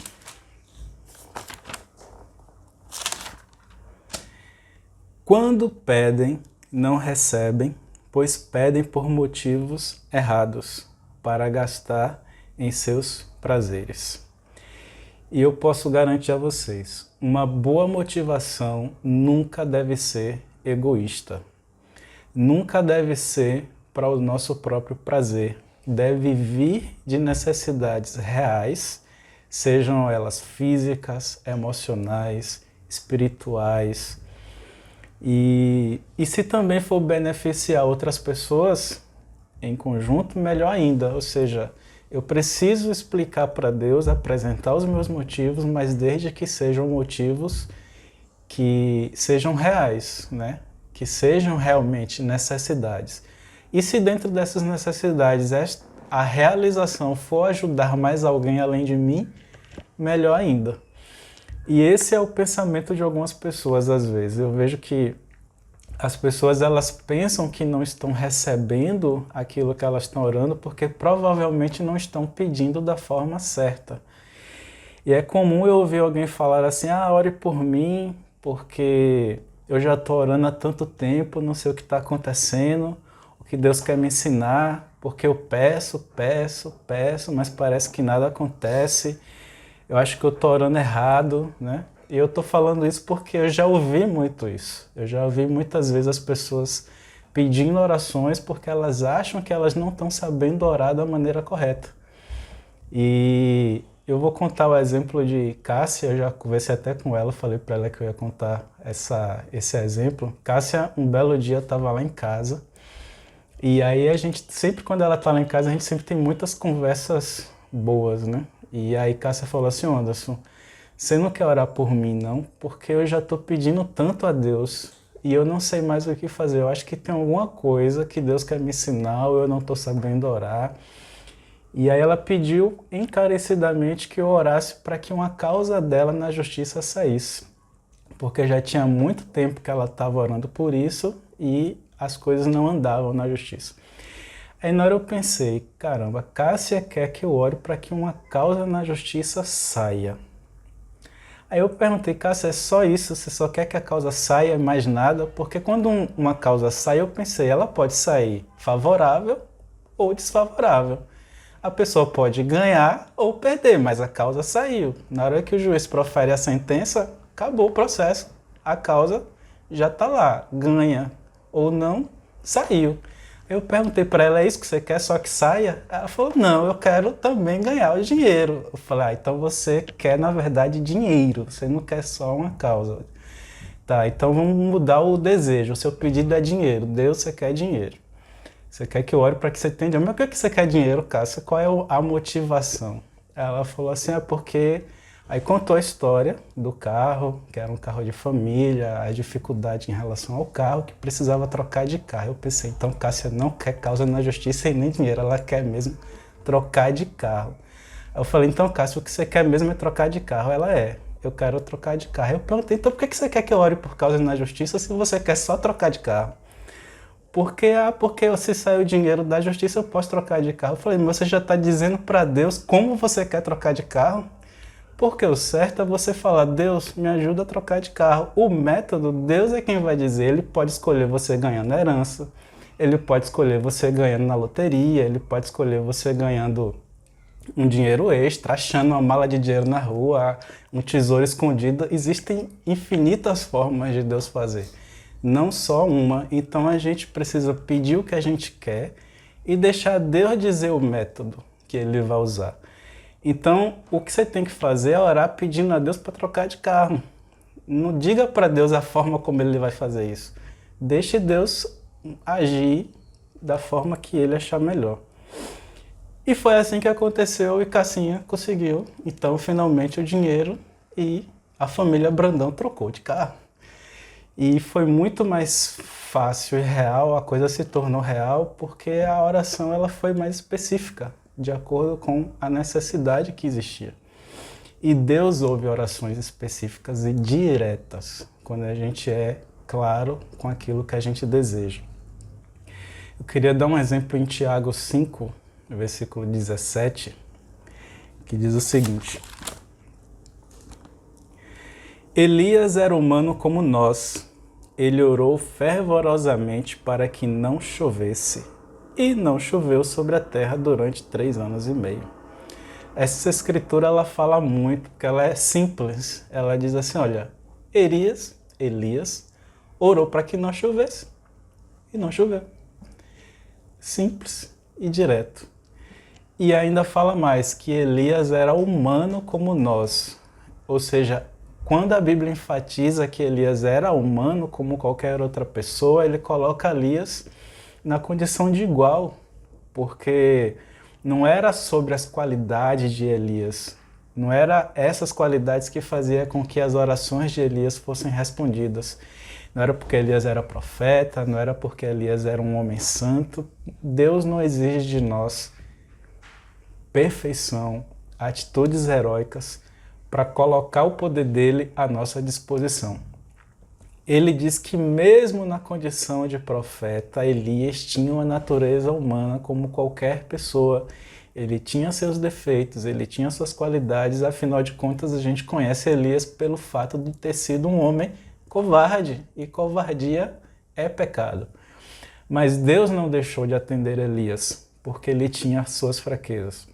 quando pedem, não recebem, pois pedem por motivos errados, para gastar em seus prazeres. E eu posso garantir a vocês, uma boa motivação nunca deve ser egoísta. Nunca deve ser para o nosso próprio prazer. Deve vir de necessidades reais, sejam elas físicas, emocionais, espirituais. E se também for beneficiar outras pessoas em conjunto, melhor ainda. Ou seja, eu preciso explicar para Deus, apresentar os meus motivos, mas desde que sejam motivos que sejam reais, né? Que sejam realmente necessidades. E se dentro dessas necessidades a realização for ajudar mais alguém além de mim, melhor ainda. E esse é o pensamento de algumas pessoas às vezes. Eu vejo que as pessoas elas pensam que não estão recebendo aquilo que elas estão orando porque provavelmente não estão pedindo da forma certa. E é comum eu ouvir alguém falar assim, ore por mim, porque eu já estou orando há tanto tempo, não sei o que está acontecendo, o que Deus quer me ensinar, porque eu peço, mas parece que nada acontece. Eu acho que eu estou orando errado, né? E eu estou falando isso porque eu já ouvi muito isso. Eu já ouvi muitas vezes as pessoas pedindo orações porque elas acham que elas não estão sabendo orar da maneira correta. E eu vou contar o exemplo de Cássia, eu já conversei até com ela, falei para ela que eu ia contar esse exemplo. Cássia, um belo dia, estava lá em casa. E aí a gente, sempre quando ela está lá em casa, a gente sempre tem muitas conversas boas, né? E aí Cássia falou assim, Anderson, você não quer orar por mim, não? Porque eu já estou pedindo tanto a Deus e eu não sei mais o que fazer. Eu acho que tem alguma coisa que Deus quer me ensinar ou eu não estou sabendo orar. E aí ela pediu encarecidamente que eu orasse para que uma causa dela na justiça saísse. Porque já tinha muito tempo que ela estava orando por isso e as coisas não andavam na justiça. Aí na hora eu pensei, caramba, Cássia quer que eu ore para que uma causa na justiça saia. Aí eu perguntei, Cássia, é só isso? Você só quer que a causa saia e mais nada? Porque quando uma causa sai, eu pensei, ela pode sair favorável ou desfavorável. A pessoa pode ganhar ou perder, mas a causa saiu. Na hora que o juiz profere a sentença, acabou o processo. A causa já está lá, ganha ou não, saiu. Eu perguntei para ela, é isso que você quer, só que saia? Ela falou, não, eu quero também ganhar o dinheiro. Eu falei, então você quer, na verdade, dinheiro, você não quer só uma causa. Tá, então vamos mudar o desejo, o seu pedido é dinheiro. Deus, você quer dinheiro. Você quer que eu ore para que você tenha dinheiro. Mas por que você quer dinheiro, Cássia? Qual é a motivação? Ela falou assim, porque... Aí contou a história do carro, que era um carro de família, a dificuldade em relação ao carro, que precisava trocar de carro. Eu pensei, então Cássia não quer causa na justiça e nem dinheiro, ela quer mesmo trocar de carro. Aí eu falei, então Cássia, o que você quer mesmo é trocar de carro? Ela eu quero trocar de carro. Eu perguntei, então por que você quer que eu ore por causa na justiça se você quer só trocar de carro? Porque se sair o dinheiro da justiça eu posso trocar de carro. Eu falei, mas você já está dizendo para Deus como você quer trocar de carro? Porque o certo é você falar, Deus, me ajuda a trocar de carro. O método, Deus é quem vai dizer. Ele pode escolher você ganhando herança, ele pode escolher você ganhando na loteria, ele pode escolher você ganhando um dinheiro extra, achando uma mala de dinheiro na rua, um tesouro escondido. Existem infinitas formas de Deus fazer, não só uma. Então a gente precisa pedir o que a gente quer e deixar Deus dizer o método que ele vai usar. Então, o que você tem que fazer é orar pedindo a Deus para trocar de carro. Não diga para Deus a forma como ele vai fazer isso. Deixe Deus agir da forma que ele achar melhor. E foi assim que aconteceu e Cassinha conseguiu. Então, finalmente, o dinheiro e a família Brandão trocou de carro. E foi muito mais fácil e real, a coisa se tornou real porque a oração ela foi mais específica, de acordo com a necessidade que existia. E Deus ouve orações específicas e diretas, quando a gente é claro com aquilo que a gente deseja. Eu queria dar um exemplo em Tiago 5, versículo 17, que diz o seguinte: Elias era humano como nós. Ele orou fervorosamente para que não chovesse. E não choveu sobre a terra durante 3 anos e meio. Essa escritura ela fala muito, porque ela é simples. Ela diz assim, olha, Elias orou para que não chovesse. E não choveu. Simples e direto. E ainda fala mais, que Elias era humano como nós. Ou seja, quando a Bíblia enfatiza que Elias era humano como qualquer outra pessoa, ele coloca Elias na condição de igual, porque não era sobre as qualidades de Elias, não era essas qualidades que faziam com que as orações de Elias fossem respondidas. Não era porque Elias era profeta, não era porque Elias era um homem santo. Deus não exige de nós perfeição, atitudes heróicas para colocar o poder dele à nossa disposição. Ele diz que mesmo na condição de profeta, Elias tinha uma natureza humana como qualquer pessoa. Ele tinha seus defeitos, ele tinha suas qualidades, afinal de contas a gente conhece Elias pelo fato de ter sido um homem covarde, e covardia é pecado. Mas Deus não deixou de atender Elias, porque ele tinha suas fraquezas.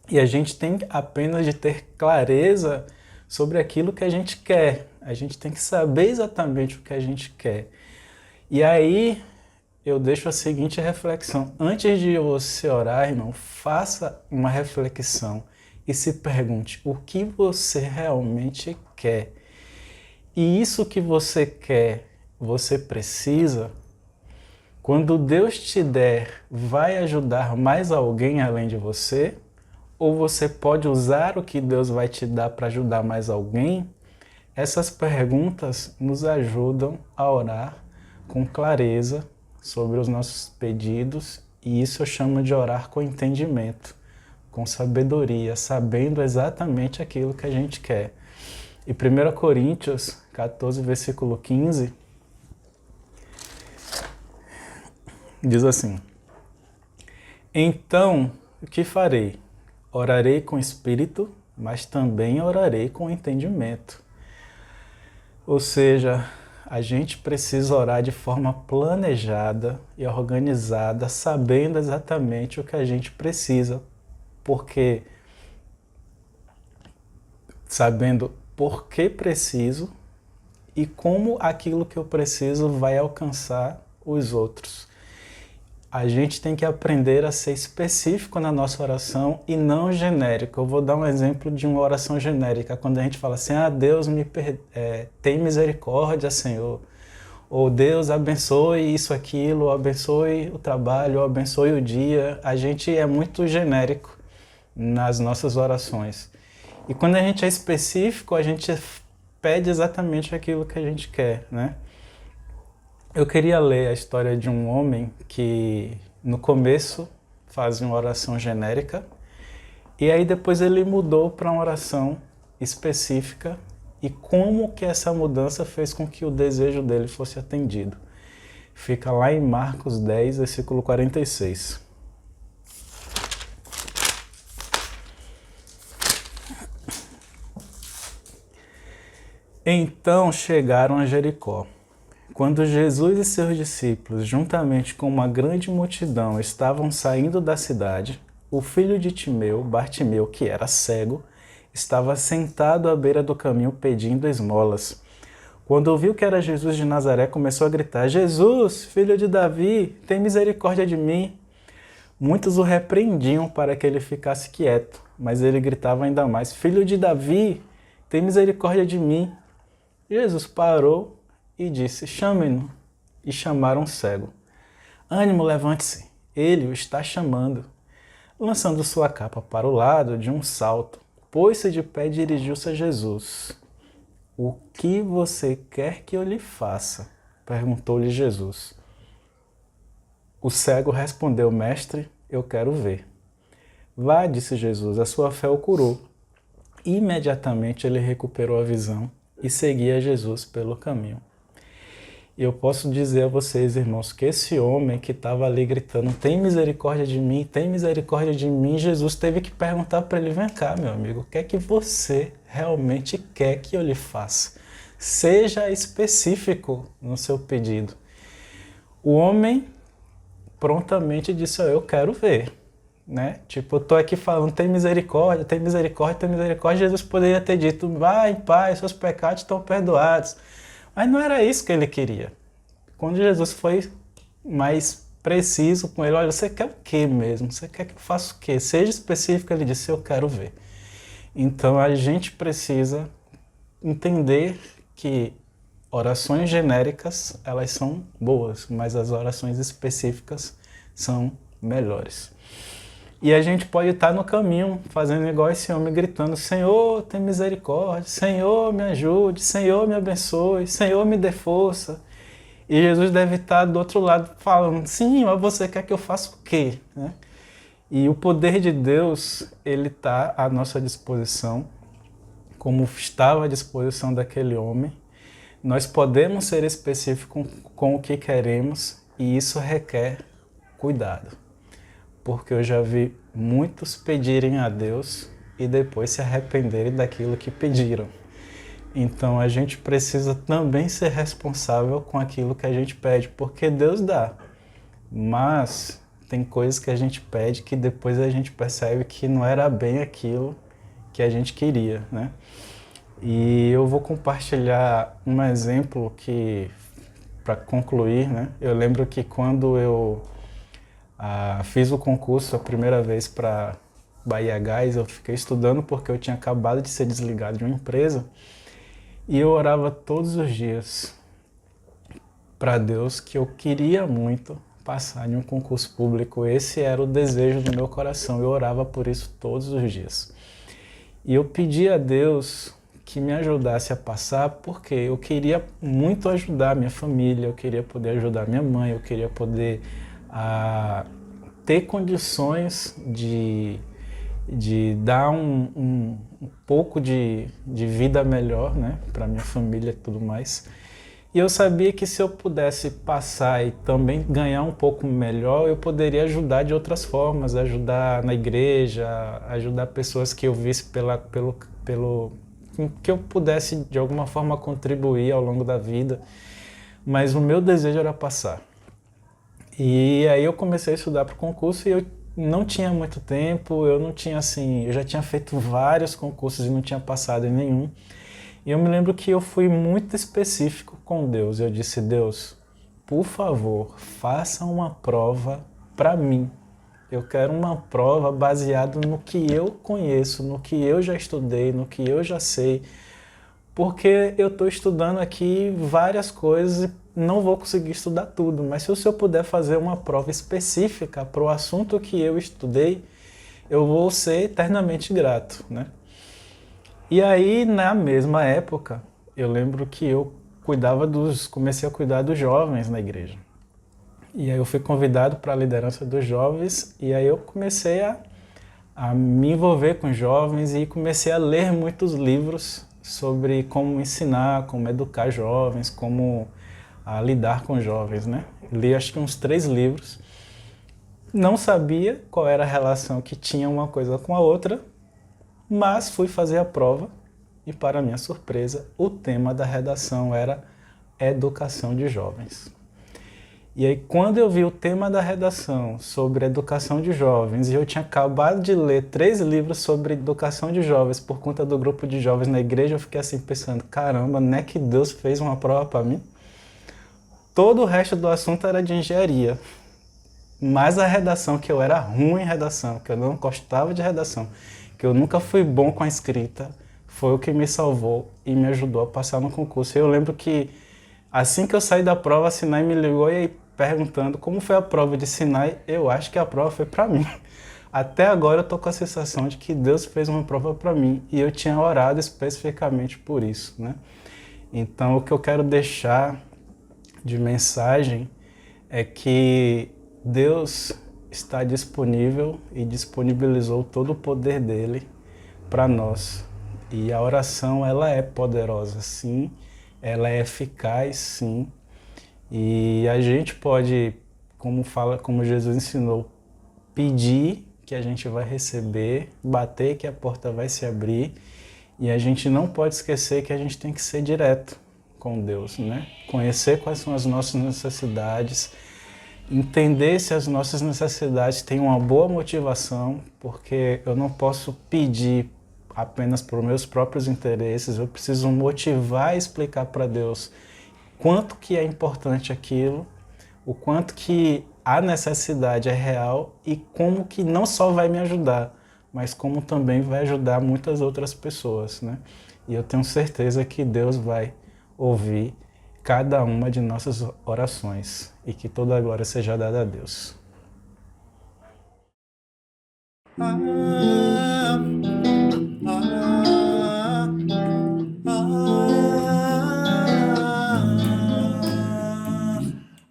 E a gente tem apenas de ter clareza sobre aquilo que a gente quer. A gente tem que saber exatamente o que a gente quer. E aí eu deixo a seguinte reflexão. Antes de você orar, irmão, faça uma reflexão e se pergunte o que você realmente quer. E isso que você quer, você precisa. Quando Deus te der, vai ajudar mais alguém além de você? Ou você pode usar o que Deus vai te dar para ajudar mais alguém? Essas perguntas nos ajudam a orar com clareza sobre os nossos pedidos, e isso eu chamo de orar com entendimento, com sabedoria, sabendo exatamente aquilo que a gente quer. E 1 Coríntios 14, versículo 15, diz assim: Então, o que farei? Orarei com espírito, mas também orarei com entendimento. Ou seja, a gente precisa orar de forma planejada e organizada, sabendo exatamente o que a gente precisa, porque sabendo por que preciso e como aquilo que eu preciso vai alcançar os outros. A gente tem que aprender a ser específico na nossa oração e não genérico. Eu vou dar um exemplo de uma oração genérica, quando a gente fala assim, Deus tem misericórdia, Senhor. Ou Deus abençoe isso, aquilo, ou abençoe o trabalho, ou abençoe o dia. A gente é muito genérico nas nossas orações. E quando a gente é específico, a gente pede exatamente aquilo que a gente quer, né? Eu queria ler a história de um homem que no começo fazia uma oração genérica e aí depois ele mudou para uma oração específica e como que essa mudança fez com que o desejo dele fosse atendido. Fica lá em Marcos 10, versículo 46. Então chegaram a Jericó. Quando Jesus e seus discípulos, juntamente com uma grande multidão, estavam saindo da cidade, o filho de Timeu, Bartimeu, que era cego, estava sentado à beira do caminho pedindo esmolas. Quando ouviu que era Jesus de Nazaré, começou a gritar: Jesus, filho de Davi, tem misericórdia de mim. Muitos o repreendiam para que ele ficasse quieto, mas ele gritava ainda mais: Filho de Davi, tem misericórdia de mim. Jesus parou e disse: Chamem-no. E chamaram o cego. Ânimo, levante-se, ele o está chamando. Lançando sua capa para o lado, de um salto, pôs-se de pé e dirigiu-se a Jesus. O que você quer que eu lhe faça? Perguntou-lhe Jesus. O cego respondeu: Mestre, eu quero ver. Vá, disse Jesus, a sua fé o curou. Imediatamente ele recuperou a visão e seguia Jesus pelo caminho. E eu posso dizer a vocês, irmãos, que esse homem que estava ali gritando: tem misericórdia de mim, tem misericórdia de mim, Jesus teve que perguntar para ele: vem cá, meu amigo, o que é que você realmente quer que eu lhe faça? Seja específico no seu pedido. O homem prontamente disse: eu quero ver. Né? Tipo, eu tô aqui falando: tem misericórdia, tem misericórdia, tem misericórdia. Jesus poderia ter dito: vai em paz, seus pecados estão perdoados. Mas não era isso que ele queria. Quando Jesus foi mais preciso com ele: olha, você quer o quê mesmo? Você quer que eu faça o quê? Seja específico. Ele disse: eu quero ver. Então a gente precisa entender que orações genéricas, elas são boas, mas as orações específicas são melhores. E a gente pode estar no caminho, fazendo igual esse homem, gritando: Senhor, tem misericórdia, Senhor, me ajude, Senhor, me abençoe, Senhor, me dê força. E Jesus deve estar do outro lado falando: sim, mas você quer que eu faça o quê? Né? E o poder de Deus, ele está à nossa disposição, como estava à disposição daquele homem. Nós podemos ser específicos com o que queremos e isso requer cuidado. Porque eu já vi muitos pedirem a Deus e depois se arrependerem daquilo que pediram. Então a gente precisa também ser responsável com aquilo que a gente pede, porque Deus dá. Mas tem coisas que a gente pede que depois a gente percebe que não era bem aquilo que a gente queria, né? E eu vou compartilhar um exemplo que, para concluir, né? Eu lembro que quando eu fiz o concurso a primeira vez para Bahia Gás, eu fiquei estudando porque eu tinha acabado de ser desligado de uma empresa e eu orava todos os dias para Deus que eu queria muito passar em um concurso público. Esse era o desejo do meu coração, eu orava por isso todos os dias. E eu pedi a Deus que me ajudasse a passar porque eu queria muito ajudar a minha família, eu queria poder ajudar minha mãe, eu queria poder ter condições de dar um pouco de vida melhor, né, para minha família e tudo mais. E eu sabia que se eu pudesse passar e também ganhar um pouco melhor, eu poderia ajudar de outras formas, ajudar na igreja, ajudar pessoas que eu visse que eu pudesse de alguma forma contribuir ao longo da vida. Mas o meu desejo era passar. E aí eu comecei a estudar para o concurso e eu não tinha muito tempo, eu já tinha feito vários concursos e não tinha passado em nenhum. E eu me lembro que eu fui muito específico com Deus. Eu disse: Deus, por favor, faça uma prova para mim. Eu quero uma prova baseada no que eu conheço, no que eu já estudei, no que eu já sei. Porque eu estou estudando aqui várias coisas e não vou conseguir estudar tudo, mas se o senhor puder fazer uma prova específica para o assunto que eu estudei, eu vou ser eternamente grato, né? E aí, na mesma época, eu lembro que eu comecei a cuidar dos jovens na igreja. E aí eu fui convidado para a liderança dos jovens e aí eu comecei a me envolver com jovens e comecei a ler muitos livros sobre como ensinar, como educar jovens, como lidar com jovens, né? Li acho que uns 3 livros. Não sabia qual era a relação que tinha uma coisa com a outra, mas fui fazer a prova e, para minha surpresa, o tema da redação era educação de jovens. E aí, quando eu vi o tema da redação sobre educação de jovens, e eu tinha acabado de ler 3 livros sobre educação de jovens por conta do grupo de jovens na igreja, eu fiquei assim pensando, caramba, não é que Deus fez uma prova para mim? Todo o resto do assunto era de engenharia, mas a redação, que eu era ruim em redação, que eu não gostava de redação, que eu nunca fui bom com a escrita, foi o que me salvou e me ajudou a passar no concurso. Eu lembro que assim que eu saí da prova, a Sinai me ligou e aí perguntando como foi a prova de Sinai, eu acho que a prova foi para mim. Até agora eu tô com a sensação de que Deus fez uma prova para mim e eu tinha orado especificamente por isso, né? Então o que eu quero deixar de mensagem é que Deus está disponível e disponibilizou todo o poder dele para nós. E a oração, ela é poderosa, sim, ela é eficaz, sim. E a gente pode, como Jesus ensinou, pedir que a gente vai receber, bater que a porta vai se abrir. E a gente não pode esquecer que a gente tem que ser direto com Deus, né? Conhecer quais são as nossas necessidades, entender se as nossas necessidades têm uma boa motivação, porque eu não posso pedir apenas por meus próprios interesses, eu preciso motivar e explicar para Deus quanto que é importante aquilo, o quanto que a necessidade é real e como que não só vai me ajudar, mas como também vai ajudar muitas outras pessoas, né? E eu tenho certeza que Deus vai ouvir cada uma de nossas orações e que toda a glória seja dada a Deus.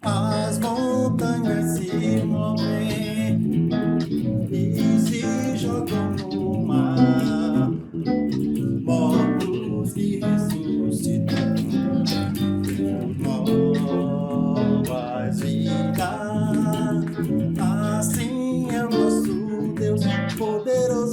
As montanhas se movem e se jogam no mar, mortos e ressuscitam, novas vidas. Assim é o nosso Deus poderoso.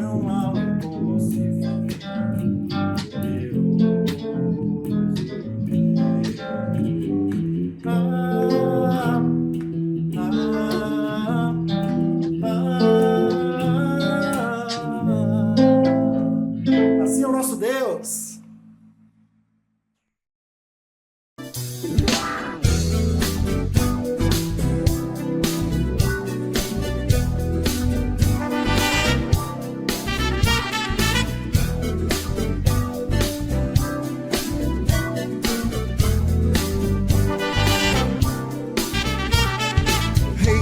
não há o impossível. Assim é o nosso Deus.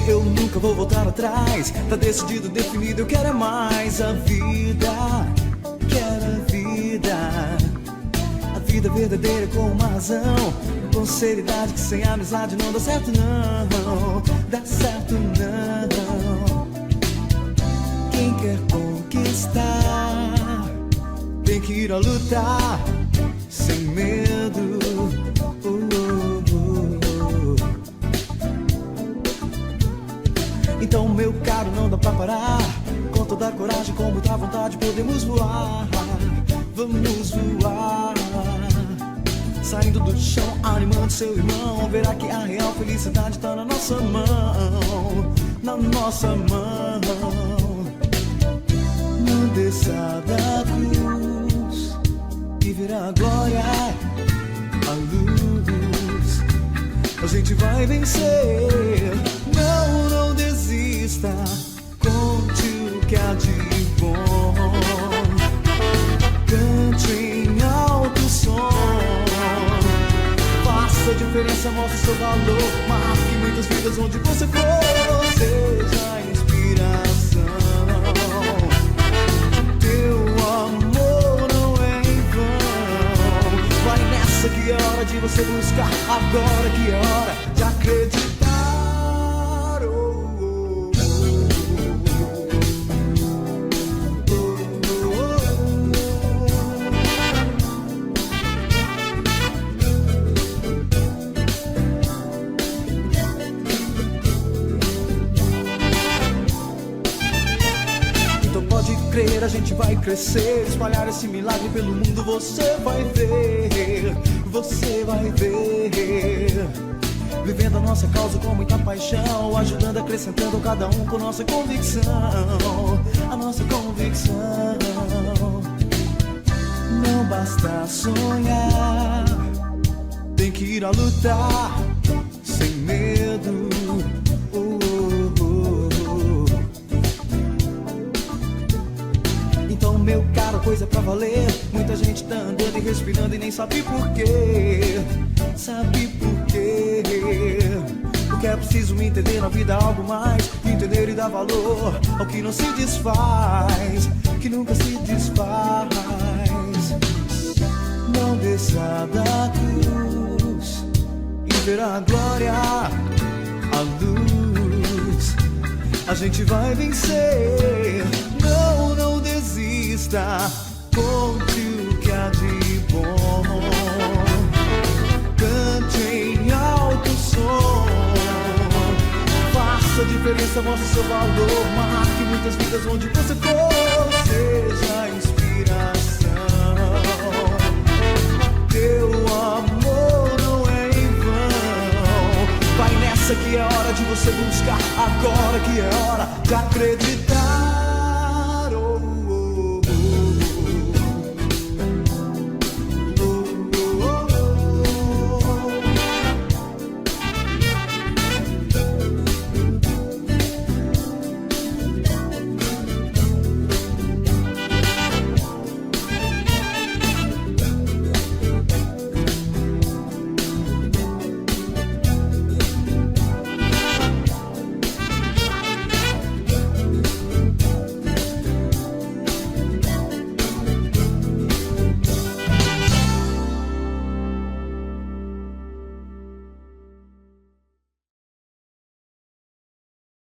Eu nunca vou voltar atrás. Tá decidido, definido, eu quero é mais. A vida, quero a vida. A vida verdadeira com uma razão, com seriedade, que sem amizade não dá certo não. Dá certo não. Quem quer conquistar tem que ir a lutar sem medo. Então, meu caro, não dá pra parar. Com toda a coragem, com muita vontade, podemos voar. Vamos voar. Saindo do chão, animando seu irmão. Verá que a real felicidade tá na nossa mão. Na nossa mão. Não desça da cruz e verá a glória, a luz. A gente vai vencer. Não, não desista. Conte o que há de bom. Cante em alto som. Faça a diferença, mostre seu valor. Marque muitas vidas onde você for. Seja a inspiração. Teu amor não é em vão. Vai nessa que é hora de você buscar. Agora que é hora de acreditar. A gente vai crescer, espalhar esse milagre pelo mundo. Você vai ver, você vai ver. Vivendo a nossa causa com muita paixão, ajudando, acrescentando cada um com nossa convicção. A nossa convicção. Não basta sonhar, tem que ir a lutar sem medo. Meu caro, coisa é pra valer. Muita gente tá andando e respirando e nem sabe por quê. Sabe por quê? Porque é preciso entender na vida algo mais. Entender e dar valor ao que não se desfaz, que nunca se desfaz. Não desça da cruz e verá a glória, a luz. A gente vai vencer. Não, não desista. Conte o que há de bom. Cante em alto som. Faça a diferença, mostre seu valor. Marque muitas vidas onde você for.